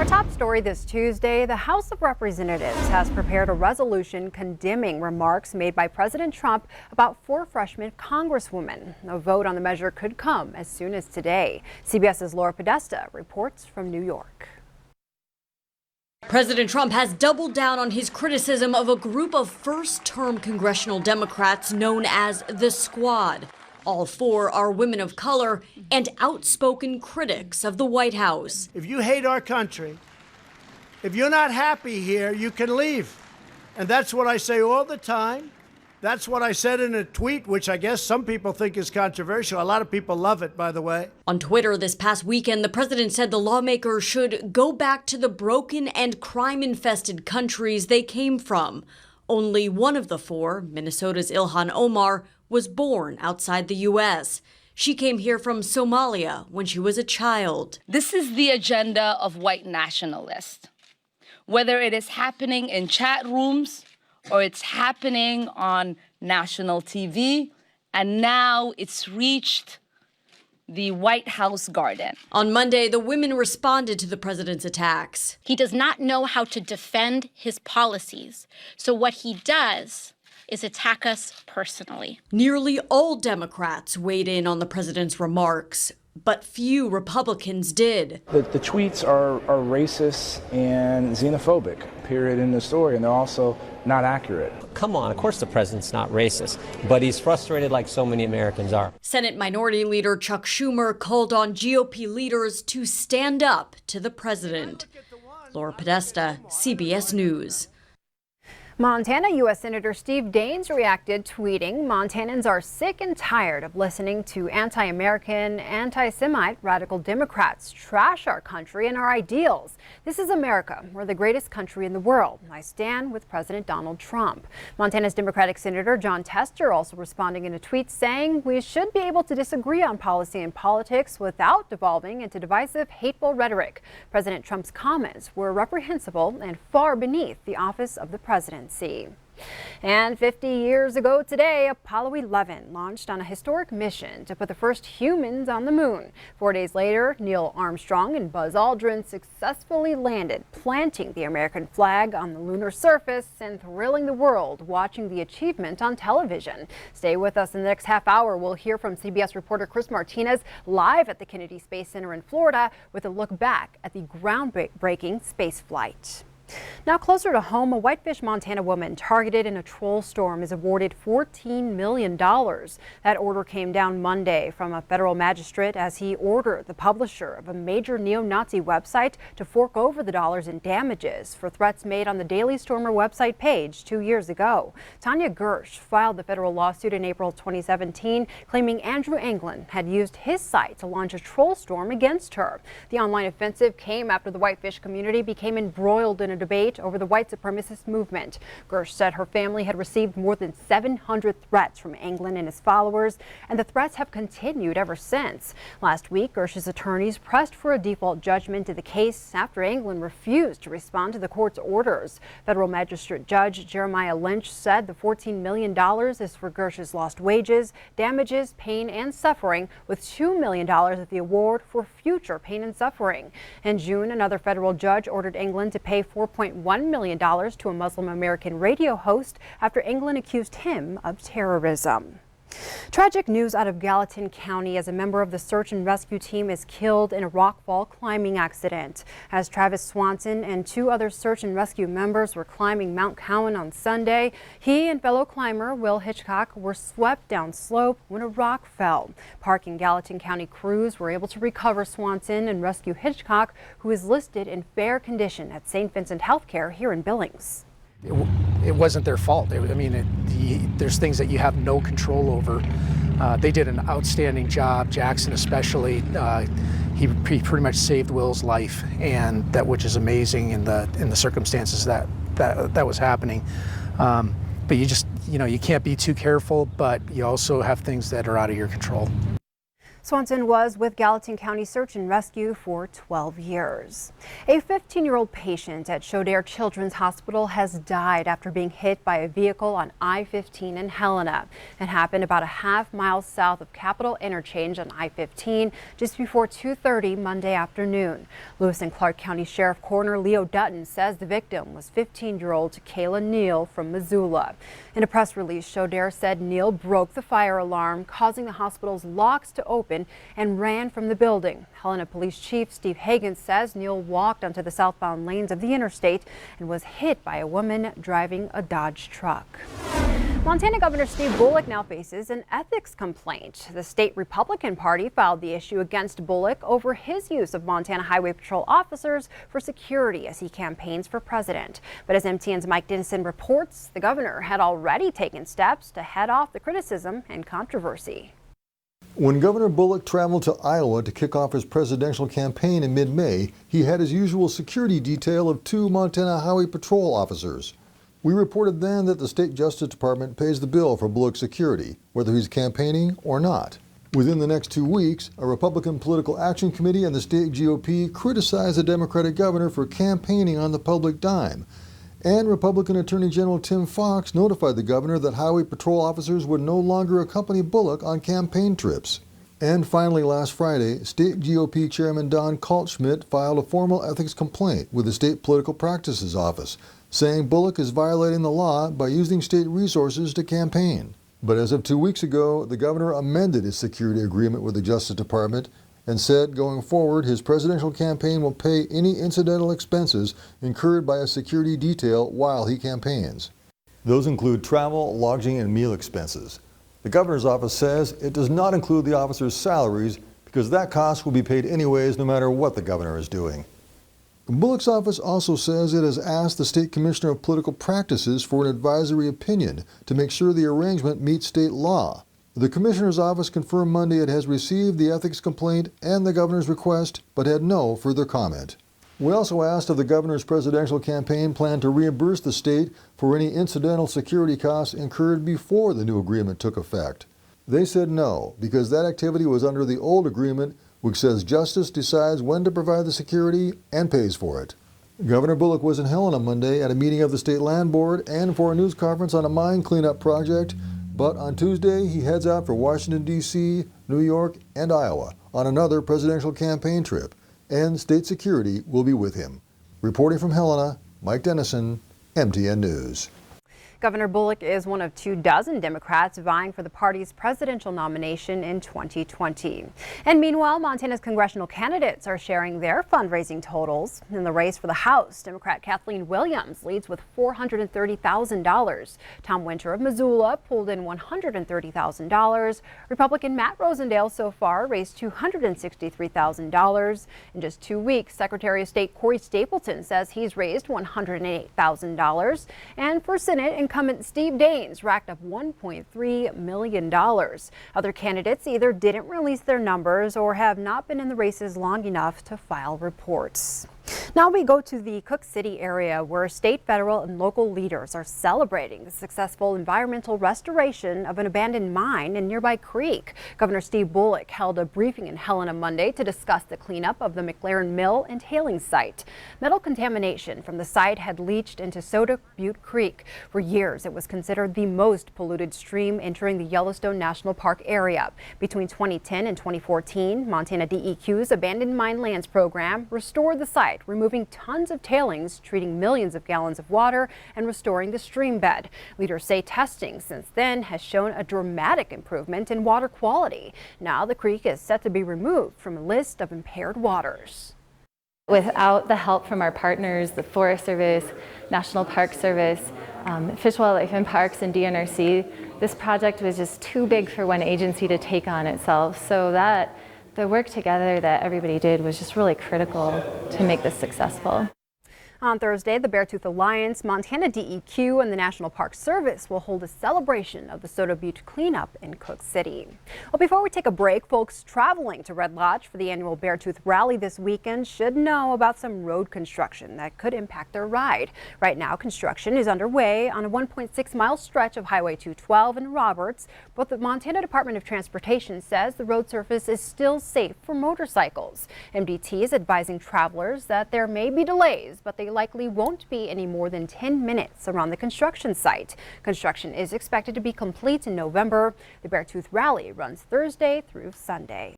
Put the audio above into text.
Our top story this Tuesday, the House of Representatives has prepared a resolution condemning remarks made by President Trump about 4 freshman congresswomen. A vote on the measure could come as soon as today. CBS's Laura Podesta reports from New York. President Trump has doubled down on his criticism of a group of first-term congressional Democrats known as the Squad. All 4 are women of color and outspoken critics of the White House. If you hate our country, if you're not happy here, you can leave. And that's what I say all the time. That's what I said in a tweet, which I guess some people think is controversial. A lot of people love it, by the way. On Twitter this past weekend, the president said the lawmakers should go back to the broken and crime-infested countries they came from. Only one of the 4, Minnesota's Ilhan Omar, was born outside the U.S. She came here from Somalia when she was a child. This is the agenda of white nationalists. Whether it is happening in chat rooms or it's happening on national TV, and now it's reached the White House garden. On Monday, the women responded to the president's attacks. He does not know how to defend his policies. So what he does is attack us personally. Nearly all Democrats weighed in on the president's remarks, but few Republicans did. The tweets are racist and xenophobic, period, in the story, and they're also not accurate. Come on, of course the president's not racist, but he's frustrated like so many Americans are. Senate Minority Leader Chuck Schumer called on GOP leaders to stand up to the president. Laura Podesta, CBS News. Montana U.S. Senator Steve Daines reacted, tweeting, "Montanans are sick and tired of listening to anti-American, anti-Semite radical Democrats trash our country and our ideals. This is America. We're the greatest country in the world. I stand with President Donald Trump." Montana's Democratic Senator Jon Tester also responding in a tweet saying, "We should be able to disagree on policy and politics without devolving into divisive, hateful rhetoric." President Trump's comments were reprehensible and far beneath the office of the presidency. And 50 years ago today, Apollo 11 launched on a historic mission to put the first humans on the moon. 4 days later, Neil Armstrong and Buzz Aldrin successfully landed, planting the American flag on the lunar surface and thrilling the world watching the achievement on television. Stay with us in the next half hour. We'll hear from CBS reporter Chris Martinez live at the Kennedy Space Center in Florida with a look back at the groundbreaking space flight. Now closer to home, a Whitefish, Montana woman targeted in a troll storm is awarded $14 million. That order came down Monday from a federal magistrate as he ordered the publisher of a major neo-Nazi website to fork over the dollars in damages for threats made on the Daily Stormer website page 2 years ago. Tanya Gersh filed the federal lawsuit in April 2017, claiming Andrew Anglin had used his site to launch a troll storm against her. The online offensive came after the Whitefish community became embroiled in a debate over the white supremacist movement. Gersh said her family had received more than 700 threats from Anglin and his followers, and the threats have continued ever since. Last week, Gersh's attorneys pressed for a default judgment in the case after Anglin refused to respond to the court's orders. Federal Magistrate Judge Jeremiah Lynch said the $14 million is for Gersh's lost wages, damages, pain, and suffering, with $2 million of the award for future pain and suffering. In June, another federal judge ordered Anglin to pay $4.1 million to a Muslim American radio host after Anglin accused him of terrorism. Tragic news out of Gallatin County as a member of the search and rescue team is killed in a rockfall climbing accident. As Travis Swanson and 2 other search and rescue members were climbing Mount Cowan on Sunday, he and fellow climber Will Hitchcock were swept down slope when a rock fell. Park and Gallatin County crews were able to recover Swanson and rescue Hitchcock, who is listed in fair condition at St. Vincent Healthcare here in Billings. It wasn't their fault. There's things that you have no control over. They did an outstanding job, Jackson especially. He pretty much saved Will's life, and which is amazing in the circumstances that was happening. But you can't be too careful, but you also have things that are out of your control. Swanson was with Gallatin County Search and Rescue for 12 years. A 15-year-old patient at Chaudere Children's Hospital has died after being hit by a vehicle on I-15 in Helena. It happened about a half-mile south of Capitol Interchange on I-15 just before 2:30 Monday afternoon. Lewis and Clark County Sheriff Coroner Leo Dutton says the victim was 15-year-old Kayla Neal from Missoula. In a press release, Chaudere said Neal broke the fire alarm, causing the hospital's locks to open and ran from the building. Helena Police Chief Steve Hagan says Neal walked onto the southbound lanes of the interstate and was hit by a woman driving a Dodge truck. Montana Governor Steve Bullock now faces an ethics complaint. The state Republican Party filed the issue against Bullock over his use of Montana Highway Patrol officers for security as he campaigns for president. But as MTN's Mike Dennison reports, the governor had already taken steps to head off the criticism and controversy. When Governor Bullock traveled to Iowa to kick off his presidential campaign in mid-May, he had his usual security detail of 2 Montana Highway Patrol officers. We reported then that the state Justice Department pays the bill for Bullock's security, whether he's campaigning or not. Within the next 2 weeks, a Republican Political Action Committee and the state GOP criticized the Democratic governor for campaigning on the public dime. And Republican Attorney General Tim Fox notified the governor that Highway Patrol officers would no longer accompany Bullock on campaign trips. And finally, last Friday, State GOP Chairman Don Kaltschmidt filed a formal ethics complaint with the State Political Practices Office, saying Bullock is violating the law by using state resources to campaign. But as of 2 weeks ago, the governor amended his security agreement with the Justice Department and said going forward his presidential campaign will pay any incidental expenses incurred by a security detail while he campaigns. Those include travel, lodging, and meal expenses. The governor's office says it does not include the officers' salaries because that cost will be paid anyways no matter what the governor is doing. Bullock's office also says it has asked the State Commissioner of Political Practices for an advisory opinion to make sure the arrangement meets state law. The Commissioner's office confirmed Monday it has received the ethics complaint and the governor's request, but had no further comment. We also asked if the governor's presidential campaign planned to reimburse the state for any incidental security costs incurred before the new agreement took effect. They said no, because that activity was under the old agreement, which says Justice decides when to provide the security and pays for it. Governor Bullock was in Helena Monday at a meeting of the State Land Board and for a news conference on a mine cleanup project. But on Tuesday, he heads out for Washington, D.C., New York, and Iowa on another presidential campaign trip, and state security will be with him. Reporting from Helena, Mike Dennison, MTN News. Governor Bullock is one of 24 Democrats vying for the party's presidential nomination in 2020. And meanwhile, Montana's congressional candidates are sharing their fundraising totals. In the race for the House, Democrat Kathleen Williams leads with $430,000. Tom Winter of Missoula pulled in $130,000. Republican Matt Rosendale so far raised $263,000. In just 2 weeks, Secretary of State Corey Stapleton says he's raised $108,000. And for Senate, incumbent Steve Daines racked up $1.3 million. Other candidates either didn't release their numbers or have not been in the races long enough to file reports. Now we go to the Cook City area where state, federal, and local leaders are celebrating the successful environmental restoration of an abandoned mine in nearby creek. Governor Steve Bullock held a briefing in Helena Monday to discuss the cleanup of the McLaren Mill and tailings site. Metal contamination from the site had leached into Soda Butte Creek. For years, it was considered the most polluted stream entering the Yellowstone National Park area. Between 2010 and 2014, Montana DEQ's Abandoned Mine Lands program restored the site, removing tons of tailings, treating millions of gallons of water, and restoring the stream bed. Leaders say testing since then has shown a dramatic improvement in water quality. Now the creek is set to be removed from a list of impaired waters. Without the help from our partners, the Forest Service, National Park Service, Fish, Wildlife and Parks, and DNRC, this project was just too big for one agency to take on itself. So that the work together that everybody did was just really critical to make this successful. On Thursday, the Beartooth Alliance, Montana DEQ, and the National Park Service will hold a celebration of the Soda Butte cleanup in Cook City. Well, before we take a break, folks traveling to Red Lodge for the annual Beartooth Rally this weekend should know about some road construction that could impact their ride. Right now, construction is underway on a 1.6-mile stretch of Highway 212 in Roberts, but the Montana Department of Transportation says the road surface is still safe for motorcycles. MDT is advising travelers that there may be delays, but they likely won't be any more than 10 minutes around the construction site. Construction is expected to be complete in November. The Beartooth Rally runs Thursday through Sunday.